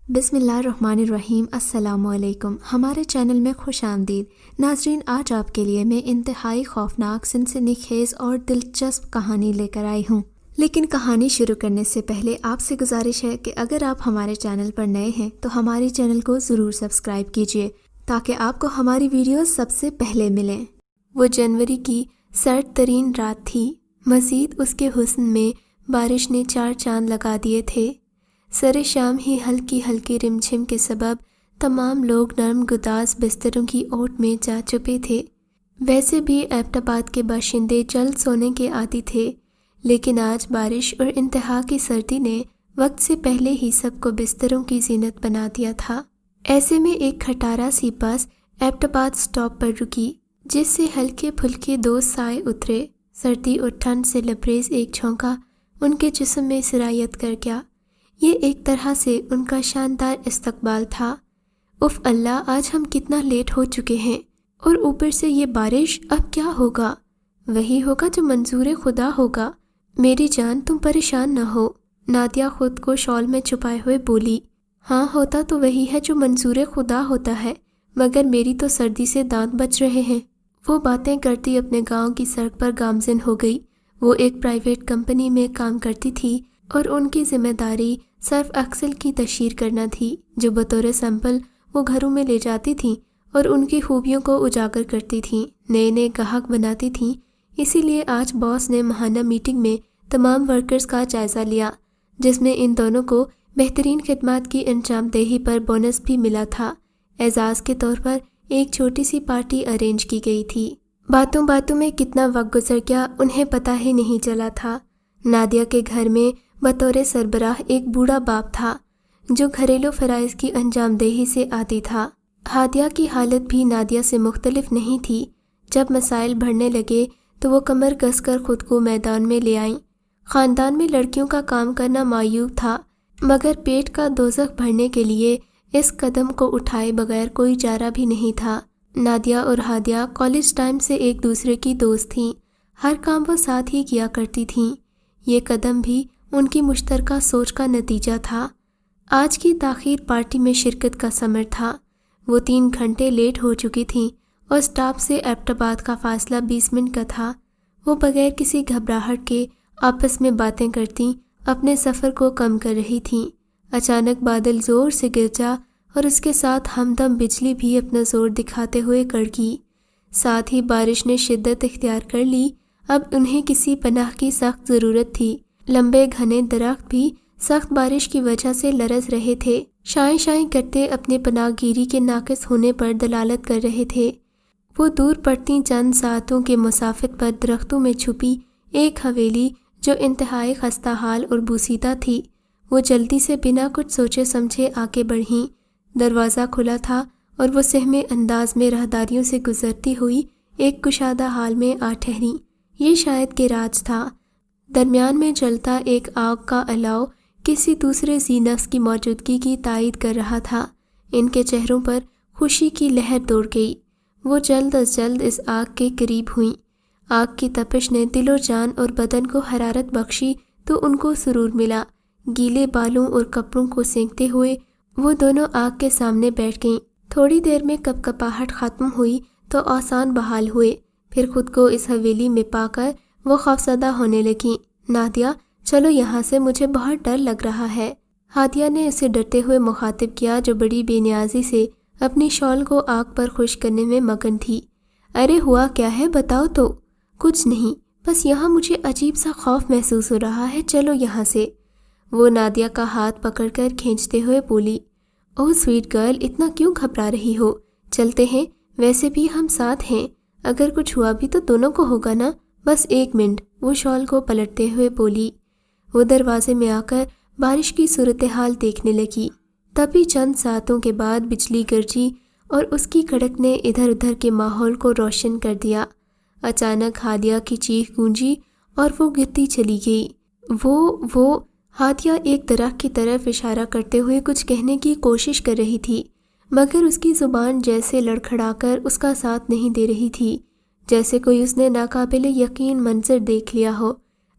بسم اللہ الرحمن الرحیم۔ السلام علیکم، ہمارے چینل میں خوش آمدید ناظرین۔ آج آپ کے لیے میں انتہائی خوفناک، سنسنی خیز اور دلچسپ کہانی لے کر آئی ہوں، لیکن کہانی شروع کرنے سے پہلے آپ سے گزارش ہے کہ اگر آپ ہمارے چینل پر نئے ہیں تو ہمارے چینل کو ضرور سبسکرائب کیجیے تاکہ آپ کو ہماری ویڈیوز سب سے پہلے ملیں۔ وہ جنوری کی سرد ترین رات تھی، مزید اس کے حسن میں بارش نے 4 چاند لگا دیے تھے۔ سر شام ہی ہلکی ہلکی رم جھم کے سبب تمام لوگ نرم گداز بستروں کی اوٹ میں جا چھپے تھے۔ ویسے بھی ایبٹ آباد کے باشندے جلد سونے کے عادی تھے، لیکن آج بارش اور انتہا کی سردی نے وقت سے پہلے ہی سب کو بستروں کی زینت بنا دیا تھا۔ ایسے میں ایک کھٹارا سی بس ایبٹ آباد سٹاپ پر رکی، جس سے ہلکے پھلکے 2 سائے اترے۔ سردی اور ٹھنڈ سے لبریز ایک جھونکا ان کے جسم میں سرایت کر گیا۔ یہ ایک طرح سے ان کا شاندار استقبال تھا۔ اف اللہ، آج ہم کتنا لیٹ ہو چکے ہیں، اور اوپر سے یہ بارش، اب کیا ہوگا؟ وہی ہوگا جو منظور خدا ہوگا۔ میری جان، تم پریشان نہ ہو، نادیہ خود کو شال میں چھپائے ہوئے بولی۔ ہاں، ہوتا تو وہی ہے جو منظور خدا ہوتا ہے، مگر میری تو سردی سے دانت بچ رہے ہیں۔ وہ باتیں کرتی اپنے گاؤں کی سڑک پر گامزن ہو گئی۔ وہ ایک پرائیویٹ کمپنی میں کام کرتی تھی اور ان کی ذمہ داری صرف ایکسل کی تشہیر کرنا تھی، جو بطور سیمپل وہ گھروں میں لے جاتی تھیں اور ان کی خوبیوں کو اجاگر کرتی تھیں، نئے نئے گاہک بناتی تھیں۔ اسی لیے آج باس نے ماہانہ میٹنگ میں تمام ورکرز کا جائزہ لیا، جس میں ان دونوں کو بہترین خدمات کی انجام دہی پر بونس بھی ملا تھا۔ اعزاز کے طور پر ایک چھوٹی سی پارٹی ارینج کی گئی تھی۔ باتوں باتوں میں کتنا وقت گزر گیا انہیں پتہ ہی نہیں چلا تھا۔ نادیہ کے گھر میں بطور سربراہ ایک بوڑھا باپ تھا، جو گھریلو فرائض کی انجام دہی سے عادی تھا۔ ہادیہ کی حالت بھی نادیہ سے مختلف نہیں تھی۔ جب مسائل بڑھنے لگے تو وہ کمر کس کر خود کو میدان میں لے آئیں۔ خاندان میں لڑکیوں کا کام کرنا معیوب تھا، مگر پیٹ کا دوزخ بھرنے کے لیے اس قدم کو اٹھائے بغیر کوئی چارہ بھی نہیں تھا۔ نادیہ اور ہادیہ کالج ٹائم سے ایک دوسرے کی دوست تھیں، ہر کام وہ ساتھ ہی کیا کرتی تھیں۔ یہ قدم بھی ان کی مشترکہ سوچ کا نتیجہ تھا۔ آج کی تاخیر پارٹی میں شرکت کا ثمر تھا۔ وہ 3 گھنٹے لیٹ ہو چکی تھیں اور سٹاپ سے ایبٹ آباد کا فاصلہ 20 منٹ کا تھا۔ وہ بغیر کسی گھبراہٹ کے آپس میں باتیں کرتی اپنے سفر کو کم کر رہی تھیں۔ اچانک بادل زور سے گرجا اور اس کے ساتھ ہمدم بجلی بھی اپنا زور دکھاتے ہوئے کڑکی۔ ساتھ ہی بارش نے شدت اختیار کر لی۔ اب انہیں کسی پناہ کی سخت ضرورت تھی۔ لمبے گھنے درخت بھی سخت بارش کی وجہ سے لرز رہے تھے، شائیں شائیں کرتے اپنے پناہ گیری کے ناقص ہونے پر دلالت کر رہے تھے۔ وہ دور پڑتی چند ساعتوں کے مسافت پر درختوں میں چھپی ایک حویلی جو انتہائی خستہ حال اور بوسیدہ تھی، وہ جلدی سے بنا کچھ سوچے سمجھے آگے بڑھیں۔ دروازہ کھلا تھا اور وہ سہمے انداز میں راہداریوں سے گزرتی ہوئی ایک کشادہ حال میں آ ٹھہریں۔ یہ شاید گیراج تھا۔ درمیان میں جلتا ایک آگ کا الاؤ کسی دوسرے ذی نفس کی موجودگی کی تائید کر رہا تھا۔ ان کے چہروں پر خوشی کی لہر دوڑ گئی۔ وہ جلد از جلد اس آگ کے قریب ہوئیں۔ آگ کی تپش نے دل و جان اور بدن کو حرارت بخشی تو ان کو سرور ملا۔ گیلے بالوں اور کپڑوں کو سینکتے ہوئے وہ دونوں آگ کے سامنے بیٹھ گئیں۔ تھوڑی دیر میں کپکپاہٹ ختم ہوئی تو آسان بحال ہوئے، پھر خود کو اس حویلی میں پا کر وہ خوفزدہ ہونے لگیں۔ نادیہ، چلو یہاں سے، مجھے بہت ڈر لگ رہا ہے۔ ہادیہ نے اسے ڈرتے ہوئے مخاطب کیا، جو بڑی بے نیازی سے اپنی شال کو آگ پر خشک کرنے میں مگن تھی۔ ارے ہوا کیا ہے، بتاؤ تو۔ کچھ نہیں، بس یہاں مجھے عجیب سا خوف محسوس ہو رہا ہے، چلو یہاں سے۔ وہ نادیہ کا ہاتھ پکڑ کر کھینچتے ہوئے بولی۔ اوہ سویٹ گرل، اتنا کیوں گھبرا رہی ہو؟ چلتے ہیں، ویسے بھی ہم ساتھ ہیں، اگر کچھ ہوا بھی تو دونوں کو ہوگا نا۔ بس 1 منٹ، وہ شال کو پلٹتے ہوئے بولی۔ وہ دروازے میں آ کر بارش کی صورتحال دیکھنے لگی۔ تبھی چند ساعتوں کے بعد بجلی گرجی اور اس کی کڑک نے ادھر ادھر کے ماحول کو روشن کر دیا۔ اچانک ہادیہ کی چیخ گونجی اور وہ گرتی چلی گئی۔ وہ ہادیہ ایک درخت کی طرف اشارہ کرتے ہوئے کچھ کہنے کی کوشش کر رہی تھی، مگر اس کی زبان جیسے لڑکھڑا کر اس کا ساتھ نہیں دے رہی تھی، جیسے کوئی اس نے ناقابل یقین منظر دیکھ لیا ہو۔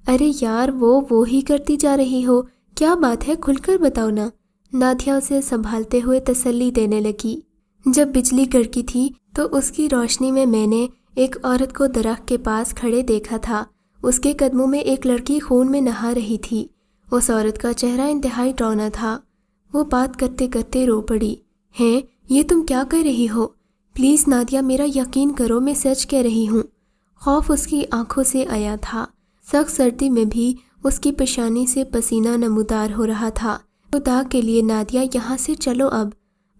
ارے یار، وہ ہی کرتی جا رہی ہو، کیا بات ہے، کھل کر بتاؤ نا۔ نادیہ اسے سنبھالتے ہوئے تسلی دینے لگی۔ جب بجلی کڑکی تھی تو اس کی روشنی میں نے ایک عورت کو درخت کے پاس کھڑے دیکھا تھا۔ اس کے قدموں میں ایک لڑکی خون میں نہا رہی تھی۔ اس عورت کا چہرہ انتہائی ڈراؤنا تھا۔ وہ بات کرتے کرتے رو پڑی۔ ہیں، یہ تم کیا کر رہی ہو؟ پلیز نادیہ، میرا یقین کرو، میں سچ کہہ رہی ہوں۔ خوف اس کی آنکھوں سے آیا تھا۔ سخت سردی میں بھی اس کی پیشانی سے پسینہ نمودار ہو رہا تھا۔ خدا کے لیے نادیہ، یہاں سے چلو اب۔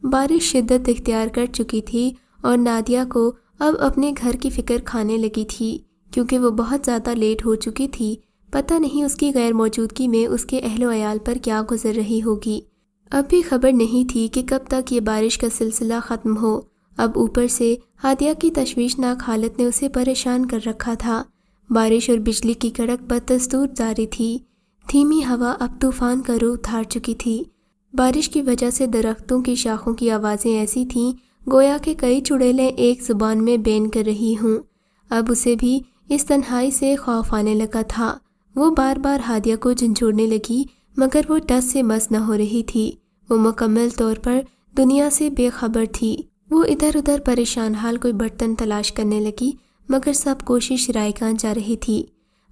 بارش شدت اختیار کر چکی تھی اور نادیہ کو اب اپنے گھر کی فکر کھانے لگی تھی، کیونکہ وہ بہت زیادہ لیٹ ہو چکی تھی۔ پتہ نہیں اس کی غیر موجودگی میں اس کے اہل و عیال پر کیا گزر رہی ہوگی۔ اب بھی خبر نہیں تھی کہ کب تک یہ بارش کا سلسلہ ختم ہو۔ اب اوپر سے ہادیہ کی تشویشناک حالت نے اسے پریشان کر رکھا تھا۔ بارش اور بجلی کی کڑک بدستور جاری تھی۔ دھیمی ہوا اب طوفان کا روپ دھار چکی تھی۔ بارش کی وجہ سے درختوں کی شاخوں کی آوازیں ایسی تھیں گویا کہ کئی چڑیلیں ایک زبان میں بین کر رہی ہوں۔ اب اسے بھی اس تنہائی سے خوف آنے لگا تھا۔ وہ بار بار ہادیہ کو جھنجھوڑنے لگی مگر وہ ٹس سے مس نہ ہو رہی تھی۔ وہ مکمل طور پر دنیا سے بے خبر تھی۔ وہ ادھر ادھر پریشان حال کوئی برتن تلاش کرنے لگی مگر سب کوشش رائگاں جا رہی تھی۔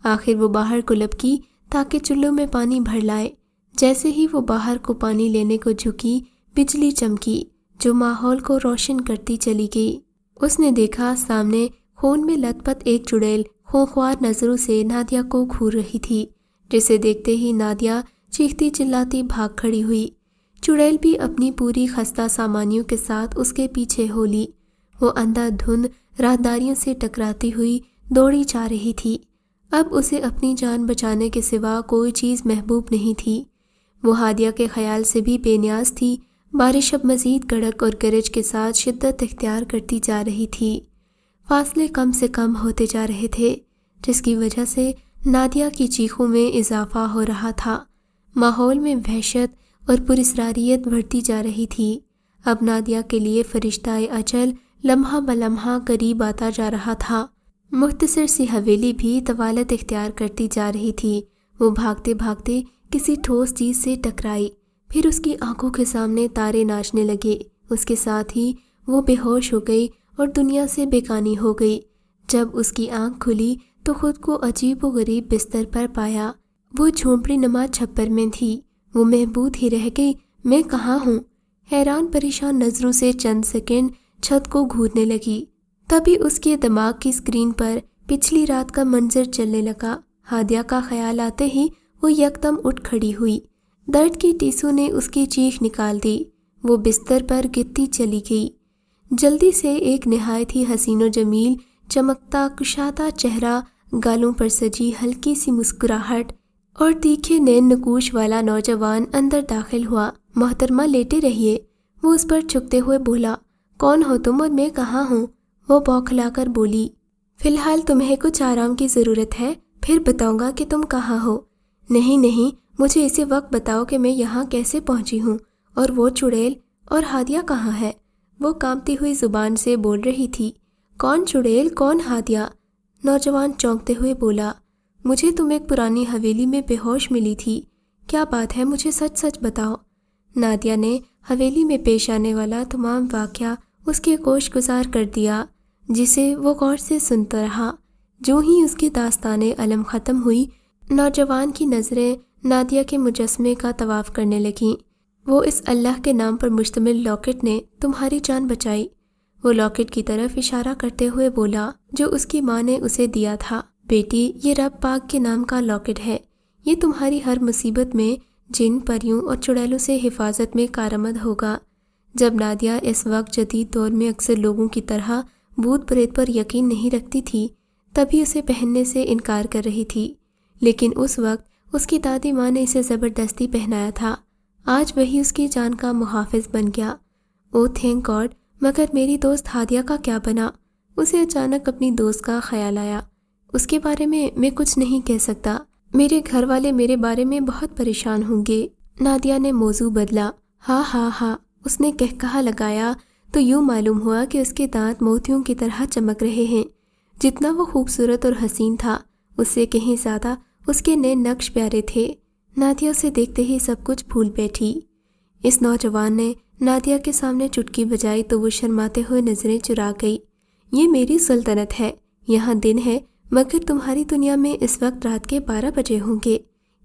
آخر وہ باہر کو لپکی تاکہ چولہوں میں پانی بھر لائے۔ جیسے ہی وہ باہر کو پانی لینے کو جھکی، بجلی چمکی جو ماحول کو روشن کرتی چلی گئی۔ اس نے دیکھا سامنے خون میں لت پت ایک چڑیل خونخوار نظروں سے نادیہ کو گھور رہی تھی، جسے دیکھتے ہی نادیہ چیختی چلاتی بھاگ کھڑی ہوئی۔ چڑیل بھی اپنی پوری خستہ سامانیوں کے ساتھ اس کے پیچھے ہو لی۔ وہ اندھا دھند راہداریوں سے ٹکراتی ہوئی دوڑی جا رہی تھی۔ اب اسے اپنی جان بچانے کے سوا کوئی چیز محبوب نہیں تھی۔ وہ ہادیہ کے خیال سے بھی بے نیاز تھی۔ بارش اب مزید کڑک اور گرج کے ساتھ شدت اختیار کرتی جا رہی تھی۔ فاصلے کم سے کم ہوتے جا رہے تھے، جس کی وجہ سے نادیہ کی چیخوں میں اضافہ ہو رہا تھا۔ ماحول میں وحشت اور پراسراریت بڑھتی جا رہی تھی۔ اب نادیہ کے لیے فرشتہ اجل لمحہ بلمحہ قریب آتا جا رہا تھا۔ مختصر سی حویلی بھی طوالت اختیار کرتی جا رہی تھی۔ وہ بھاگتے بھاگتے کسی ٹھوس چیز سے ٹکرائی، پھر اس کی آنکھوں کے سامنے تارے ناچنے لگے۔ اس کے ساتھ ہی وہ بے ہوش ہو گئی اور دنیا سے بیگانی ہو گئی۔ جب اس کی آنکھ کھلی تو خود کو عجیب و غریب بستر پر پایا۔ وہ جھونپڑی نما چھپر میں تھی۔ وہ محبود ہی رہ گئی۔ میں کہاں ہوں؟ حیران پریشان نظروں سے چند سیکنڈ چھت کو گھورنے لگی۔ تبھی اس کے دماغ کی اسکرین پر پچھلی رات کا منظر چلنے لگا۔ ہادیہ کا خیال آتے ہی وہ یکدم اٹھ کھڑی ہوئی۔ درد کی ٹیسو نے اس کی چیخ نکال دی۔ وہ بستر پر گرتی چلی گئی۔ جلدی سے ایک نہایت ہی حسین و جمیل، چمکتا کشادہ چہرہ، گالوں پر سجی ہلکی سی مسکراہٹ اور تیکھے نین نقوش والا نوجوان اندر داخل ہوا۔ محترمہ لیٹے رہیے، وہ اس پر چھپتے ہوئے بولا۔ کون ہو تم اور میں کہاں ہوں؟ وہ بوکھلا کر بولی۔ فی الحال تمہیں کچھ آرام کی ضرورت ہے، پھر بتاؤں گا کہ تم کہاں ہو۔ نہیں، مجھے اسی وقت بتاؤ کہ میں یہاں کیسے پہنچی ہوں، اور وہ چڑیل اور ہادیہ کہاں ہے؟ وہ کانپتی ہوئی زبان سے بول رہی تھی۔ کون چڑیل، کون ہادیہ؟ نوجوان چونکتے ہوئے بولا۔ مجھے تم ایک پرانی حویلی میں بے ہوش ملی تھی۔ کیا بات ہے، مجھے سچ سچ بتاؤ۔ نادیہ نے حویلی میں پیش آنے والا تمام واقعہ اس کے گوش گزار کر دیا، جسے وہ غور سے سنتا رہا۔ جو ہی اس کی داستان علم ختم ہوئی، نوجوان کی نظریں نادیہ کے مجسمے کا طواف کرنے لگیں۔ وہ اس اللہ کے نام پر مشتمل لاکٹ نے تمہاری جان بچائی۔ وہ لاکٹ کی طرف اشارہ کرتے ہوئے بولا جو اس کی ماں نے اسے دیا تھا۔ بیٹی، یہ رب پاک کے نام کا لاکٹ ہے۔ یہ تمہاری ہر مصیبت میں جن، پریوں اور چڑیلوں سے حفاظت میں کارآمد ہوگا۔ جب نادیہ اس وقت جدید دور میں اکثر لوگوں کی طرح بھوت پریت پر یقین نہیں رکھتی تھی، تبھی اسے پہننے سے انکار کر رہی تھی، لیکن اس وقت اس کی دادی ماں نے اسے زبردستی پہنایا تھا۔ آج وہی اس کی جان کا محافظ بن گیا۔ Oh thank God! مگر میری دوست ہادیہ کا کیا بنا؟ اسے اچانک اپنی دوست کا خیال آیا۔ اس کے بارے میں کچھ نہیں کہہ سکتا۔ میرے گھر والے میرے بارے میں بہت پریشان ہوں گے۔ نادیہ نے موضوع بدلا۔ ہاں، اس نے کہا لگایا تو یوں معلوم ہوا کہ اس کے دانت موتیوں کی طرح چمک رہے ہیں۔ جتنا وہ خوبصورت اور حسین تھا، اس سے کہیں زیادہ اس کے نئے نقش پیارے تھے۔ نادیہ اسے دیکھتے ہی سب کچھ بھول بیٹھی۔ اس نوجوان نے نادیہ کے سامنے چٹکی بجائی تو وہ شرماتے ہوئے نظریں چرا گئی۔ یہ میری سلطنت ہے، یہاں دن ہے مگر تمہاری دنیا میں اس وقت رات کے 12 بجے ہوں گے۔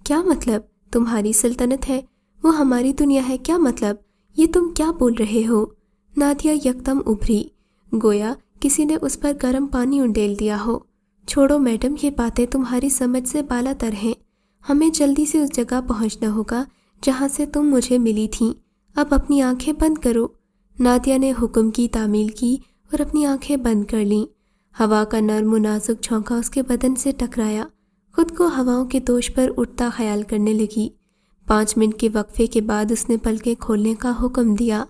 کیا مطلب؟ تمہاری سلطنت ہے، وہ ہماری دنیا ہے، کیا مطلب؟ یہ تم کیا بول رہے ہو؟ نادیہ یکدم ابھری، گویا کسی نے اس پر گرم پانی انڈیل دیا ہو۔ چھوڑو میڈم، یہ باتیں تمہاری سمجھ سے بالا تر ہیں۔ ہمیں جلدی سے اس جگہ پہنچنا ہوگا جہاں سے تم مجھے ملی تھیں۔ اب اپنی آنکھیں بند کرو۔ نادیہ نے حکم کی تعمیل کی اور اپنی آنکھیں بند کر لیں۔ ہوا کا نرم و نازک جھونکا اس کے بدن سے ٹکرایا، خود کو ہواؤں کے دوش پر اٹھتا خیال کرنے لگی۔ 5 منٹ کے وقفے کے بعد اس نے پلکیں کھولنے کا حکم دیا۔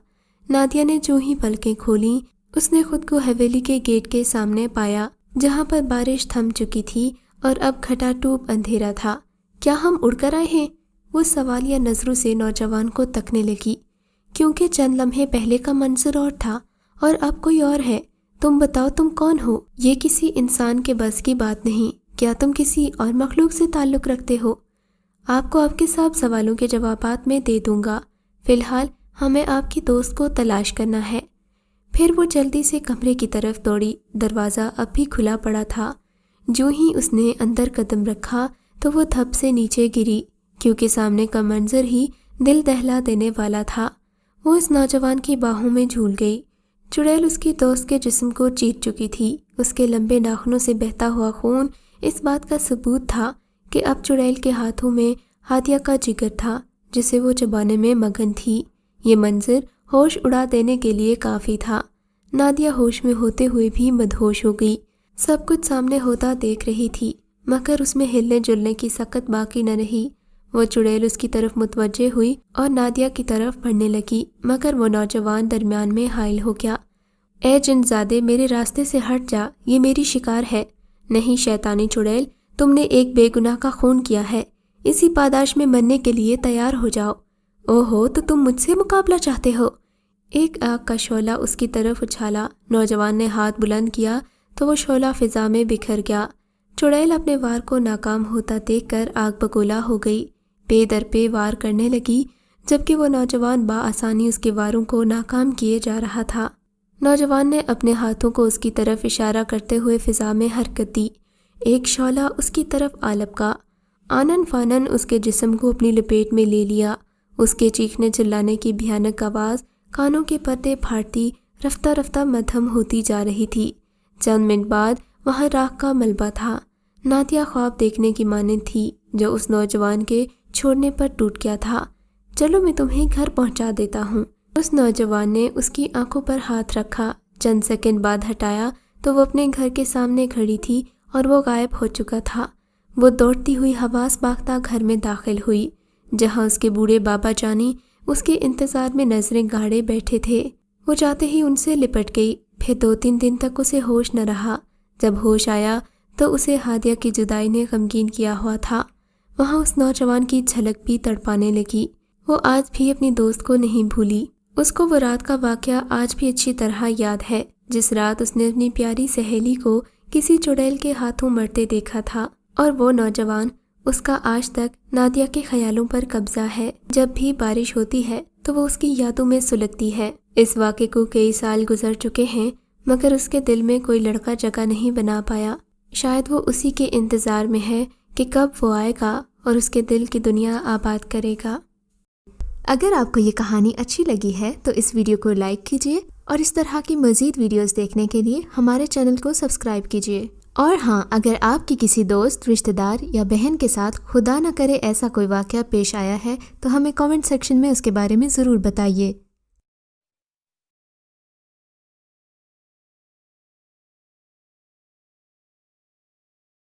نادیہ نے جو ہی پلکیں کھولیں، اس نے خود کو حویلی کے گیٹ کے سامنے پایا جہاں پر بارش تھم چکی تھی اور اب گھٹا ٹوپ اندھیرا تھا۔ کیا ہم اڑ کر آئے ہیں؟ وہ سوالیہ نظروں سے نوجوان کو تکنے لگی، کیونکہ چند لمحے پہلے کا منظر اور تھا اور اب کوئی اور ہے۔ تم بتاؤ تم کون ہو؟ یہ کسی انسان کے بس کی بات نہیں۔ کیا تم کسی اور مخلوق سے تعلق رکھتے ہو؟ آپ کو آپ کے سب سوالوں کے جوابات میں دے دوں گا، فی الحال ہمیں آپ کی دوست کو تلاش کرنا ہے۔ پھر وہ جلدی سے کمرے کی طرف دوڑی۔ دروازہ اب بھی کھلا پڑا تھا۔ جو ہی اس نے اندر قدم رکھا تو وہ دھپ سے نیچے گری، کیونکہ سامنے کا منظر ہی دل دہلا دینے والا تھا۔ وہ اس نوجوان کی باہوں میں جھول گئی۔ چڑیل اس کی دوست کے جسم کو چیر چکی تھی۔ اس کے لمبے ناخنوں سے بہتا ہوا خون اس بات کا ثبوت تھا کہ اب چڑیل کے ہاتھوں میں ہادیہ کا جگر تھا جسے وہ چبانے میں مگن تھی۔ یہ منظر ہوش اڑا دینے کے لیے کافی تھا۔ نادیہ ہوش میں ہوتے ہوئے بھی مدہوش ہو گئی۔ سب کچھ سامنے ہوتا دیکھ رہی تھی مگر اس میں ہلنے جلنے کی سکت باقی نہ رہی۔ وہ چڑیل اس کی طرف متوجہ ہوئی اور نادیہ کی طرف بڑھنے لگی، مگر وہ نوجوان درمیان میں حائل ہو گیا۔ اے جن زادے، میرے راستے سے ہٹ جا، یہ میری شکار ہے۔ نہیں شیطانی چڑیل، تم نے ایک بے گناہ کا خون کیا ہے، اسی پاداش میں مرنے کے لیے تیار ہو جاؤ۔ اوہو، تو تم مجھ سے مقابلہ چاہتے ہو؟ ایک آگ کا شعلہ اس کی طرف اچھالا۔ نوجوان نے ہاتھ بلند کیا تو وہ شعلہ فضا میں بکھر گیا۔ چڑیل اپنے وار کو ناکام ہوتا دیکھ کر آگ بگولا ہو گئی، پے در پے وار کرنے لگی، جبکہ وہ نوجوان بآسانی اس کے واروں کو ناکام کیے جا رہا تھا۔ نوجوان نے اپنے ہاتھوں کو اس کی طرف اشارہ کرتے ہوئے فضا میں حرکت دی۔ ایک شعلہ اس کی طرف آ لپکا، آنن فانن اس کے جسم کو اپنی لپیٹ میں لے لیا۔ اس کے چیخنے چلانے کی بھیانک آواز کانوں کے پردے پھاڑتی رفتہ رفتہ مدھم ہوتی جا رہی تھی۔ چند منٹ بعد وہاں راکھ کا ملبہ تھا۔ نادیہ خواب دیکھنے کی مانند تھی جو اس نوجوان کے چھوڑنے پر ٹوٹ گیا تھا۔ چلو میں تمہیں گھر پہنچا دیتا ہوں۔ اس نوجوان نے اس کی آنکھوں پر ہاتھ رکھا، چند سیکنڈ بعد ہٹایا تو وہ اپنے گھر کے سامنے کھڑی تھی اور وہ غائب ہو چکا تھا۔ وہ دوڑتی ہوئی حواس باختہ گھر میں داخل ہوئی جہاں اس کے بوڑھے بابا جانی اس کے انتظار میں نظریں گاڑے بیٹھے تھے۔ وہ جاتے ہی ان سے لپٹ گئی۔ پھر 2-3 دن تک اسے ہوش نہ رہا۔ جب ہوش آیا تو اسے ہادیہ کی جدائی نے غمگین کیا ہوا تھا۔ وہاں اس نوجوان کی جھلک بھی تڑپانے لگی۔ وہ آج بھی اپنی دوست کو نہیں بھولی۔ اس کو وہ رات کا واقعہ آج بھی اچھی طرح یاد ہے جس رات اس نے اپنی پیاری سہیلی کو کسی چڑیل کے ہاتھوں مرتے دیکھا تھا، اور وہ نوجوان اس کا آج تک نادیہ کے خیالوں پر قبضہ ہے۔ جب بھی بارش ہوتی ہے تو وہ اس کی یادوں میں سلگتی ہے۔ اس واقعے کو کئی سال گزر چکے ہیں مگر اس کے دل میں کوئی لڑکا جگہ نہیں بنا پایا۔ شاید وہ اسی کے انتظار میں ہے کہ کب وہ آئے گا اور اس کے دل کی دنیا آباد کرے گا۔ اگر آپ کو یہ کہانی اچھی لگی ہے تو اس ویڈیو کو لائک کیجیے اور اس طرح کی مزید ویڈیوز دیکھنے کے لیے ہمارے چینل کو سبسکرائب کیجیے۔ اور ہاں، اگر آپ کی کسی دوست، رشتہ دار یا بہن کے ساتھ خدا نہ کرے ایسا کوئی واقعہ پیش آیا ہے تو ہمیں کامنٹ سیکشن میں اس کے بارے میں ضرور بتائیے۔